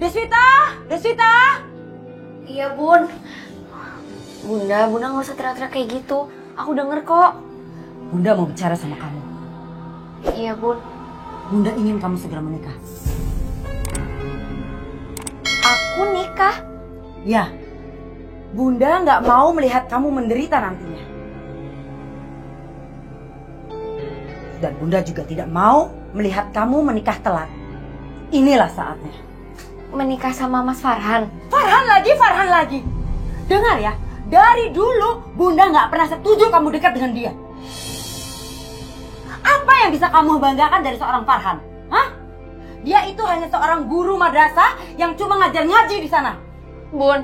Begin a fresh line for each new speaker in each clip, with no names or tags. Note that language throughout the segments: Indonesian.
Deswita! Deswita!
Iya, Bun. Bunda nggak usah teriak-teriak kayak gitu. Aku denger kok.
Bunda mau bicara sama kamu.
Iya, Bun.
Bunda ingin kamu segera menikah.
Aku nikah?
Ya. Bunda nggak mau melihat kamu menderita nantinya. Dan Bunda juga tidak mau melihat kamu menikah telat. Inilah saatnya.
Menikah sama Mas Farhan?
Farhan lagi. Dengar ya, dari dulu Bunda nggak pernah setuju kamu dekat dengan dia. Apa yang bisa kamu banggakan dari seorang Farhan? Hah? Dia itu hanya seorang guru madrasah yang cuma ngajar ngaji di sana.
Bun,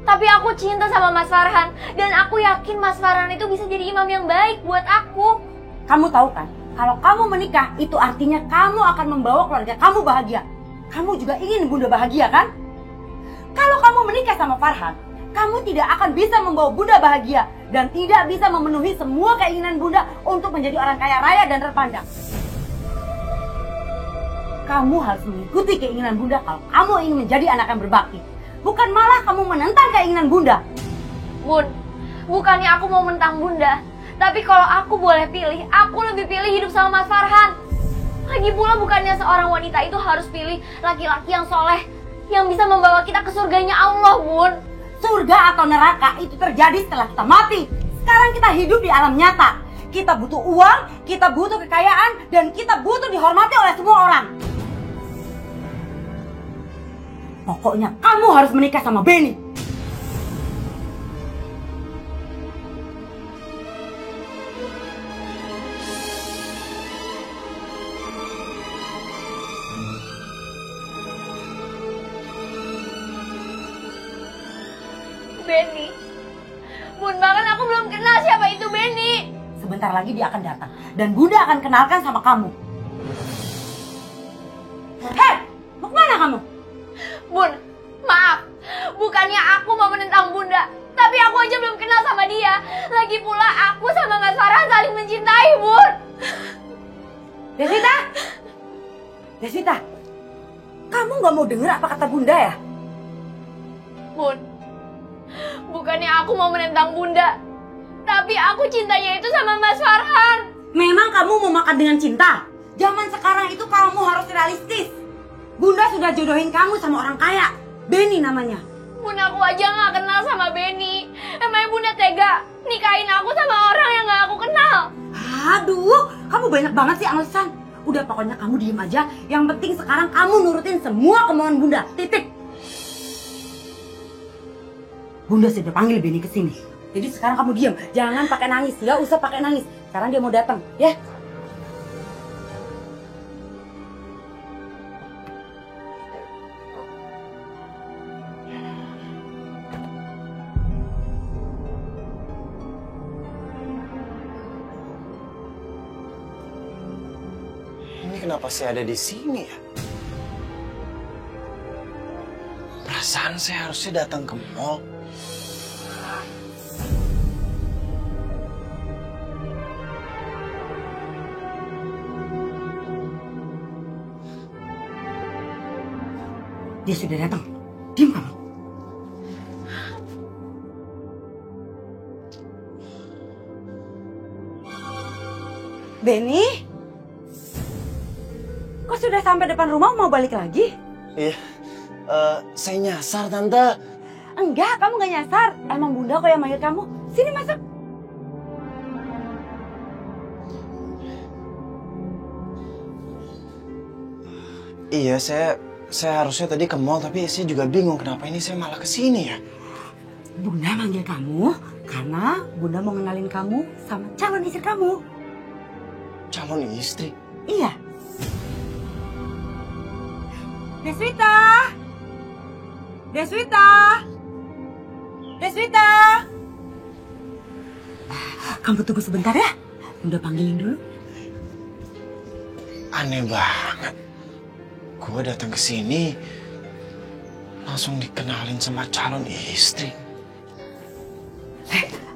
tapi aku cinta sama Mas Farhan. Dan aku yakin Mas Farhan itu bisa jadi imam yang baik buat aku.
Kamu tahu kan, kalau kamu menikah itu artinya kamu akan membawa keluarga kamu bahagia. Kamu juga ingin Bunda bahagia kan? Kalau kamu menikah sama Farhan, kamu tidak akan bisa membawa Bunda bahagia dan tidak bisa memenuhi semua keinginan Bunda untuk menjadi orang kaya raya dan terpandang. Kamu harus mengikuti keinginan Bunda kalau kamu ingin menjadi anak yang berbakti. Bukan malah kamu menentang keinginan Bunda.
Bun, bukannya aku mau menentang Bunda. Tapi kalau aku boleh pilih, aku lebih pilih hidup sama Mas Farhan. Lagi pula bukannya seorang wanita itu harus pilih laki-laki yang soleh, yang bisa membawa kita ke surganya Allah, Bun.
Surga atau neraka itu terjadi setelah kita mati. Sekarang kita hidup di alam nyata. Kita butuh uang, kita butuh kekayaan, dan kita butuh dihormati oleh semua orang. Pokoknya kamu harus menikah sama Benny.
Benny. Bun, bahkan aku belum kenal siapa itu Benny.
Sebentar lagi dia akan datang. Dan Bunda akan kenalkan sama kamu. Hei, mau kemana kamu?
Bun, maaf. Bukannya aku mau menentang Bunda. Tapi aku aja belum kenal sama dia. Lagi pula aku sama Mas Farhan saling mencintai, Bun.
Deswita! Deswita! Kamu gak mau dengar apa kata Bunda ya?
Bun, bukannya aku mau menentang Bunda, tapi aku cintanya itu sama Mas Farhan.
Memang kamu mau makan dengan cinta? Zaman sekarang itu kamu harus realistis. Bunda sudah jodohin kamu sama orang kaya. Benny namanya.
Bun, aku aja gak kenal sama Benny. Emangnya Bunda tega nikahin aku sama orang yang gak aku kenal?
Aduh, kamu banyak banget sih alasan. Udah pokoknya kamu diem aja. Yang penting sekarang kamu nurutin semua kemauan Bunda. Titik. Bunda sudah panggil Benny ke sini. Jadi sekarang kamu diam, jangan pakai nangis, nggak usah pakai nangis. Sekarang dia mau datang, ya?
Ini kenapa saya ada di sini ya? Perasaan saya harusnya datang ke mall.
Dia sudah datang. Diam kamu. Benny? Kok sudah sampai depan rumah mau balik lagi?
Iya, saya nyasar tante.
Enggak, kamu gak nyasar. Emang Bunda kok yang manggil kamu. Sini masuk.
Iya, saya harusnya tadi ke mall, tapi saya juga bingung kenapa ini saya malah ke sini ya.
Bunda manggil kamu karena Bunda mau ngenalin kamu sama calon istri kamu.
Calon istri?
Iya. Deswita! Deswita! Deswita! Kamu tunggu sebentar ya. Bunda panggilin dulu.
Aneh banget. Gue datang ke sini langsung dikenalin sama calon istri.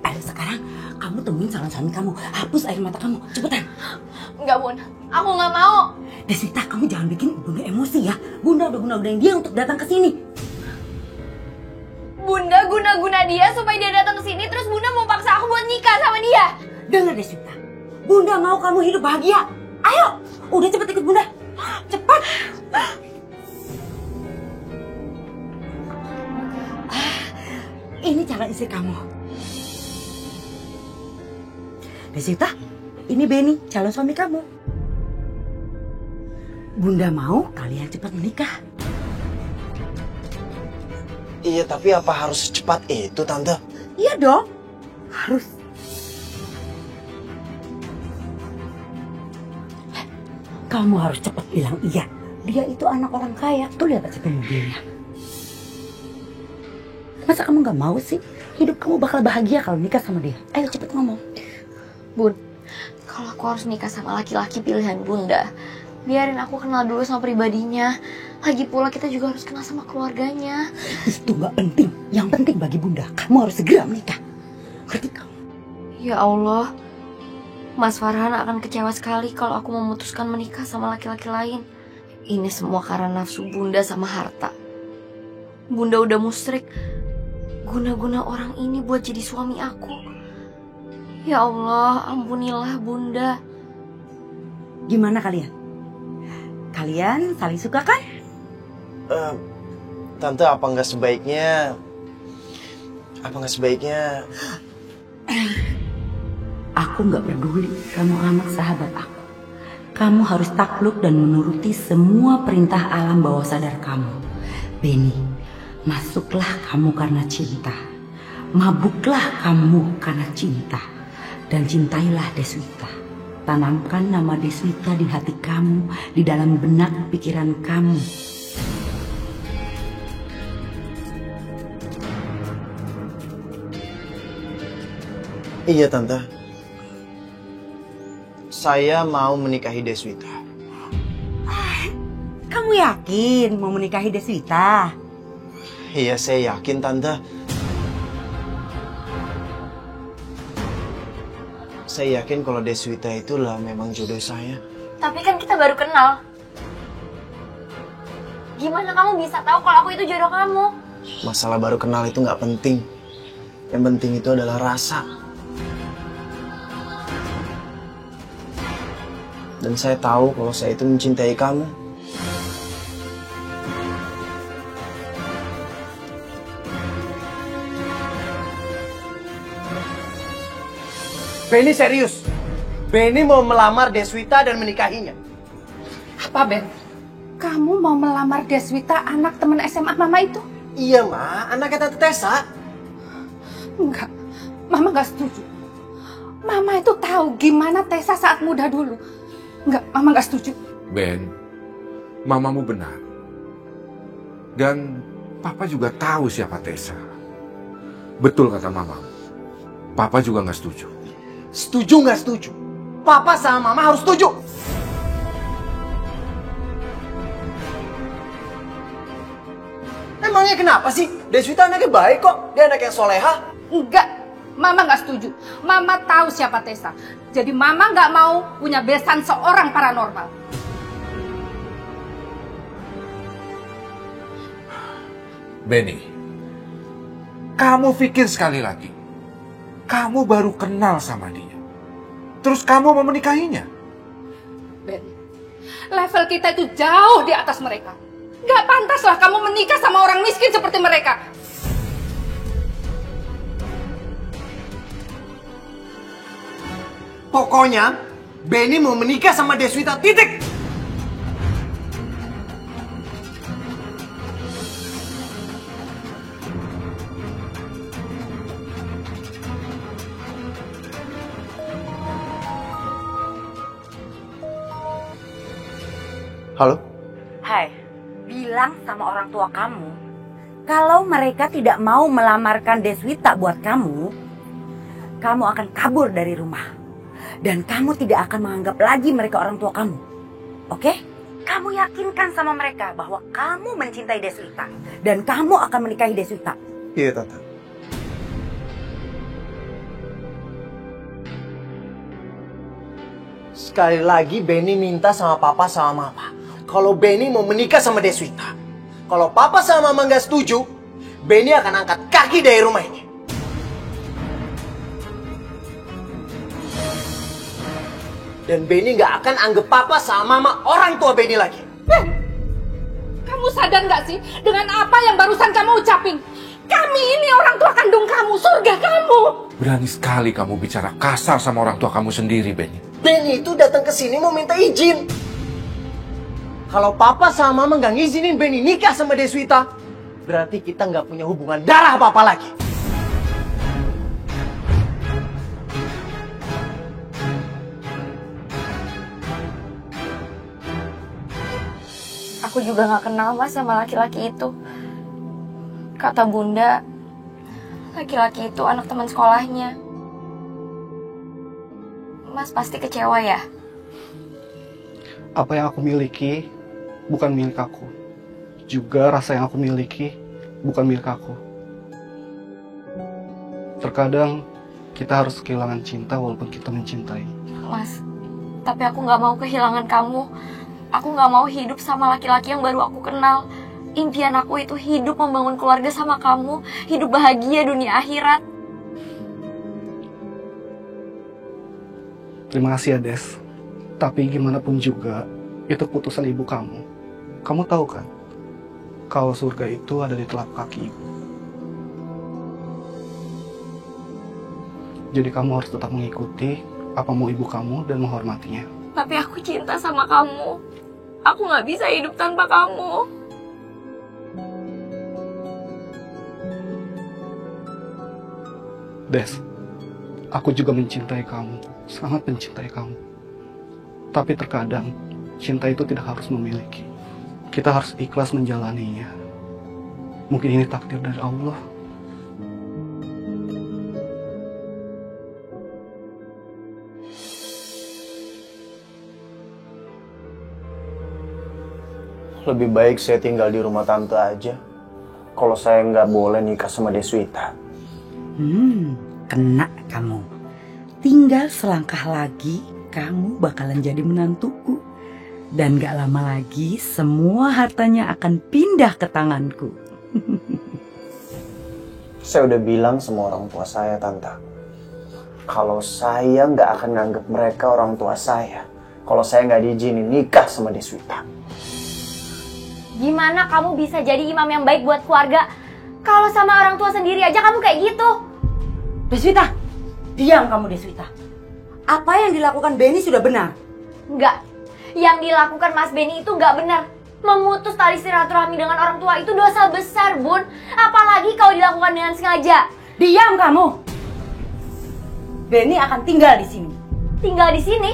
Ayo sekarang Sekarang kamu temuin calon suami kamu. Hapus air mata kamu. Cepetan.
Enggak, Bun. Aku nggak mau.
Deswita, kamu jangan bikin Bunda emosi ya. Bunda udah guna-gunain dia untuk datang ke sini.
Bunda guna-guna dia supaya dia datang ke sini, terus Bunda mau paksa aku buat nikah sama dia.
Dengar Deswita, Bunda mau kamu hidup bahagia. Ayo, udah cepet ikut Bunda. Cepat. Ini calon istri kamu. Deswita, ini Benny, calon suami kamu. Bunda mau kalian cepat menikah.
Iya, tapi apa harus secepat itu, Tante?
Iya dong, harus. Kamu harus cepat bilang iya. Dia itu anak orang kaya. Tuh lihat aja mobilnya. Masa kamu gak mau sih? Hidup kamu bakal bahagia kalau nikah sama dia. Ayo cepet ngomong.
Bun, kalau aku harus nikah sama laki-laki pilihan Bunda, biarin aku kenal dulu sama pribadinya. Lagi pula kita juga harus kenal sama keluarganya.
Itu gak penting. Yang penting bagi Bunda, kamu harus segera menikah. Ngerti kamu?
Ya Allah, Mas Farhan akan kecewa sekali kalau aku memutuskan menikah sama laki-laki lain. Ini semua karena nafsu Bunda sama harta. Bunda udah musyrik, guna-guna orang ini buat jadi suami aku. Ya Allah, ampunilah Bunda.
Gimana kalian? Kalian saling suka kan?
Tante, apa nggak sebaiknya...
Aku nggak peduli kamu anak sahabat aku. Kamu harus takluk dan menuruti semua perintah alam bawah sadar kamu. Benny, masuklah kamu karena cinta. Mabuklah kamu karena cinta. Dan cintailah Deswita. Tanamkan nama Deswita di hati kamu, di dalam benak pikiran kamu.
Iya, Tante. Saya mau menikahi Deswita.
Kamu yakin mau menikahi Deswita?
Iya, saya yakin, Tante. Saya yakin kalau Deswita itulah memang jodoh saya.
Tapi kan kita baru kenal. Gimana kamu bisa tahu kalau aku itu jodoh kamu?
Masalah baru kenal itu nggak penting. Yang penting itu adalah rasa. Dan saya tahu kalau saya itu mencintai kamu.
Benny serius. Benny mau melamar Deswita dan menikahinya.
Apa, Ben? Kamu mau melamar Deswita, anak teman SMA Mama itu?
Iya, Ma. Anaknya Tante Tessa.
Enggak. Mama nggak setuju. Mama itu tahu gimana Tessa saat muda dulu. Enggak, Mama nggak setuju.
Ben, mamamu benar. Dan Papa juga tahu siapa Tessa. Betul kata mama. Papa juga nggak setuju.
Setuju nggak setuju? Papa sama Mama harus setuju. Emangnya kenapa sih? Deswita anaknya baik kok. Dia anak yang soleha.
Enggak, Mama nggak setuju. Mama tahu siapa Tessa. Jadi Mama nggak mau punya besan seorang paranormal.
Benny, kamu pikir sekali lagi. Kamu baru kenal sama dia. Terus kamu mau menikahinya?
Ben, level kita itu jauh di atas mereka. Nggak pantaslah kamu menikah sama orang miskin seperti mereka.
Pokoknya, Benny mau menikah sama Deswita, titik!
Halo?
Hai, bilang sama orang tua kamu, kalau mereka tidak mau melamarkan Deswita buat kamu, kamu akan kabur dari rumah. Dan kamu tidak akan menganggap lagi mereka orang tua kamu. Oke? Kamu yakinkan sama mereka bahwa kamu mencintai Deswita. Dan kamu akan menikahi Deswita.
Iya, Tante.
Sekali lagi Benny minta sama papa sama mama. Kalau Benny mau menikah sama Deswita. Kalau papa sama mama nggak setuju, Benny akan angkat kaki dari rumah ini. Dan Benny nggak akan anggap papa sama mama orang tua Benny lagi.
Kamu sadar nggak sih dengan apa yang barusan kamu ucapin? Kami ini orang tua kandung kamu, surga kamu.
Berani sekali kamu bicara kasar sama orang tua kamu sendiri, Benny.
Benny itu datang ke sini mau minta izin. Kalau papa sama mama nggak ngizinin Benny nikah sama Deswita, berarti kita nggak punya hubungan darah apa-apa lagi.
Aku juga gak kenal Mas sama laki-laki itu. Kata Bunda, laki-laki itu anak teman sekolahnya. Mas pasti kecewa ya?
Apa yang aku miliki bukan milik aku. Juga rasa yang aku miliki bukan milik aku. Terkadang kita harus kehilangan cinta walaupun kita mencintai.
Mas, tapi aku gak mau kehilangan kamu. Aku gak mau hidup sama laki-laki yang baru aku kenal. Impian aku itu hidup membangun keluarga sama kamu. Hidup bahagia dunia akhirat.
Terima kasih ya Des. Tapi gimana pun juga, itu keputusan ibu kamu. Kamu tahu kan, kalau surga itu ada di telapak kaki ibu. Jadi kamu harus tetap mengikuti apa mau ibu kamu dan menghormatinya.
Tapi aku cinta sama kamu. Aku gak bisa hidup tanpa kamu.
Des, aku juga mencintai kamu, sangat mencintai kamu. Tapi terkadang, cinta itu tidak harus memiliki. Kita harus ikhlas menjalaninya. Mungkin ini takdir dari Allah.
Lebih baik saya tinggal di rumah tante aja. Kalau saya nggak boleh nikah sama Deswita.
Kena kamu. Tinggal selangkah lagi, kamu bakalan jadi menantuku. Dan gak lama lagi, semua hartanya akan pindah ke tanganku.
Saya udah bilang sama orang tua saya, Tante. Kalau saya nggak akan nganggap mereka orang tua saya. Kalau saya nggak diizinin nikah sama Deswita.
Gimana kamu bisa jadi imam yang baik buat keluarga? Kalau sama orang tua sendiri aja kamu kayak gitu.
Deswita, diam kamu Deswita. Apa yang dilakukan Benny sudah benar?
Enggak. Yang dilakukan Mas Benny itu enggak benar. Memutus tali silaturahmi dengan orang tua itu dosa besar, Bun. Apalagi kalau dilakukan dengan sengaja.
Diam kamu. Benny akan tinggal di sini.
Tinggal di sini?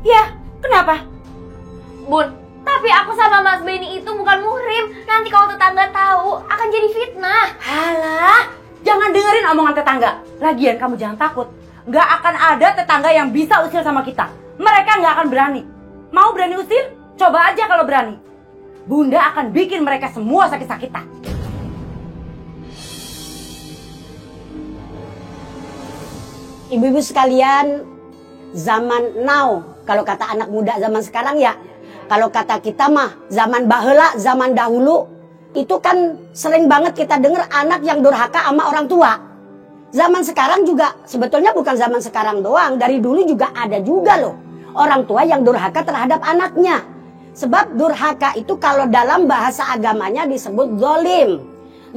Ya, kenapa?
Bun, tapi aku sama Mas Benny itu bukan muhrim. Nanti kalau tetangga tahu, akan jadi fitnah.
Halah, jangan dengerin omongan tetangga. Lagian kamu jangan takut. Nggak akan ada tetangga yang bisa usil sama kita. Mereka nggak akan berani. Mau berani usir? Coba aja kalau berani. Bunda akan bikin mereka semua sakit-sakitan.
Ibu-ibu sekalian, zaman now, kalau kata anak muda zaman sekarang ya, kalau kata kita mah zaman baheula, zaman dahulu, itu kan sering banget kita dengar anak yang durhaka sama orang tua. Zaman sekarang juga sebetulnya bukan zaman sekarang doang, dari dulu juga ada juga loh orang tua yang durhaka terhadap anaknya. Sebab durhaka itu kalau dalam bahasa agamanya disebut zolim.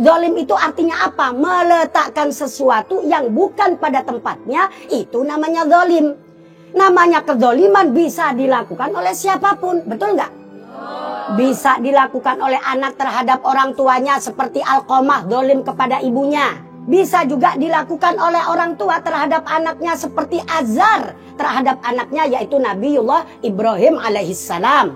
Zolim itu artinya apa? Meletakkan sesuatu yang bukan pada tempatnya, itu namanya zolim. Namanya kezoliman bisa dilakukan oleh siapapun, betul nggak? Bisa dilakukan oleh anak terhadap orang tuanya seperti Alqamah zolim kepada ibunya. Bisa juga dilakukan oleh orang tua terhadap anaknya seperti Azar terhadap anaknya yaitu Nabiullah Ibrahim alaihissalam.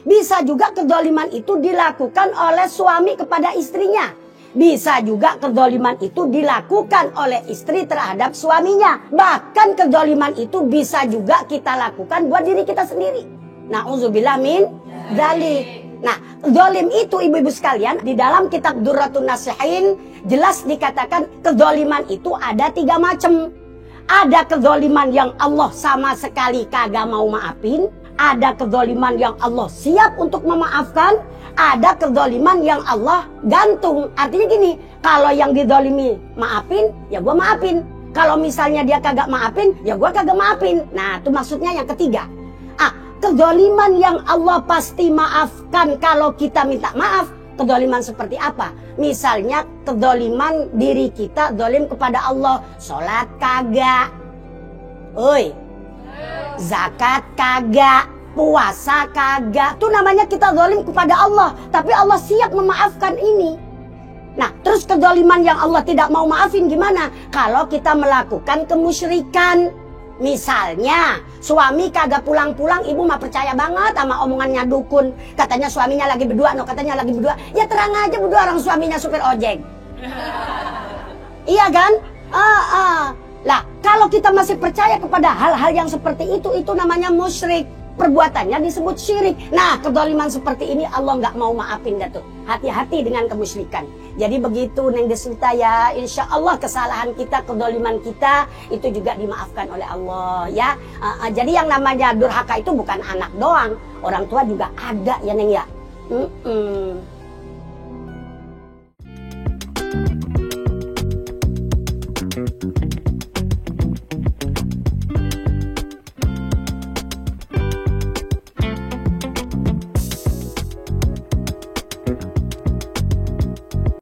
Bisa juga kezoliman itu dilakukan oleh suami kepada istrinya. Bisa juga kezoliman itu dilakukan oleh istri terhadap suaminya. Bahkan kezoliman itu bisa juga kita lakukan buat diri kita sendiri. Na'udzubillah min dzalik. Nah, zolim itu ibu-ibu sekalian di dalam kitab Durratun Nasihin jelas dikatakan kezoliman itu ada 3 macam. Ada kezoliman yang Allah sama sekali kagak mau maafin. Ada kezoliman yang Allah siap untuk memaafkan. Ada kezoliman yang Allah gantung. Artinya gini, kalau yang dizolimi maafin, ya gua maafin. Kalau misalnya dia kagak maafin, ya gua kagak maafin. Nah, itu maksudnya yang ketiga. Kezoliman yang Allah pasti maafkan kalau kita minta maaf. Kezoliman seperti apa? Misalnya kezoliman diri kita zolim kepada Allah. Sholat kagak. Zakat kagak. Puasa kagak. Itu namanya kita zolim kepada Allah. Tapi Allah siap memaafkan ini. Nah, terus kezoliman yang Allah tidak mau maafin gimana? Kalau kita melakukan kemusyrikan. Misalnya, suami kagak pulang-pulang, ibu mah percaya banget sama omongannya dukun. Katanya suaminya lagi berdua, katanya lagi berdua. Ya terang aja berdua orang suaminya supir ojek. Iya kan? Lah, kalau kita masih percaya kepada hal-hal yang seperti itu namanya musyrik. Perbuatannya disebut syirik. Nah, kezaliman seperti ini Allah nggak mau maafin Datuk. Hati-hati dengan kemusyrikan. Jadi begitu Neng Deswita ya, insya Allah kesalahan kita, kezaliman kita itu juga dimaafkan oleh Allah ya. Jadi yang namanya durhaka itu bukan anak doang, orang tua juga ada ya Neng ya.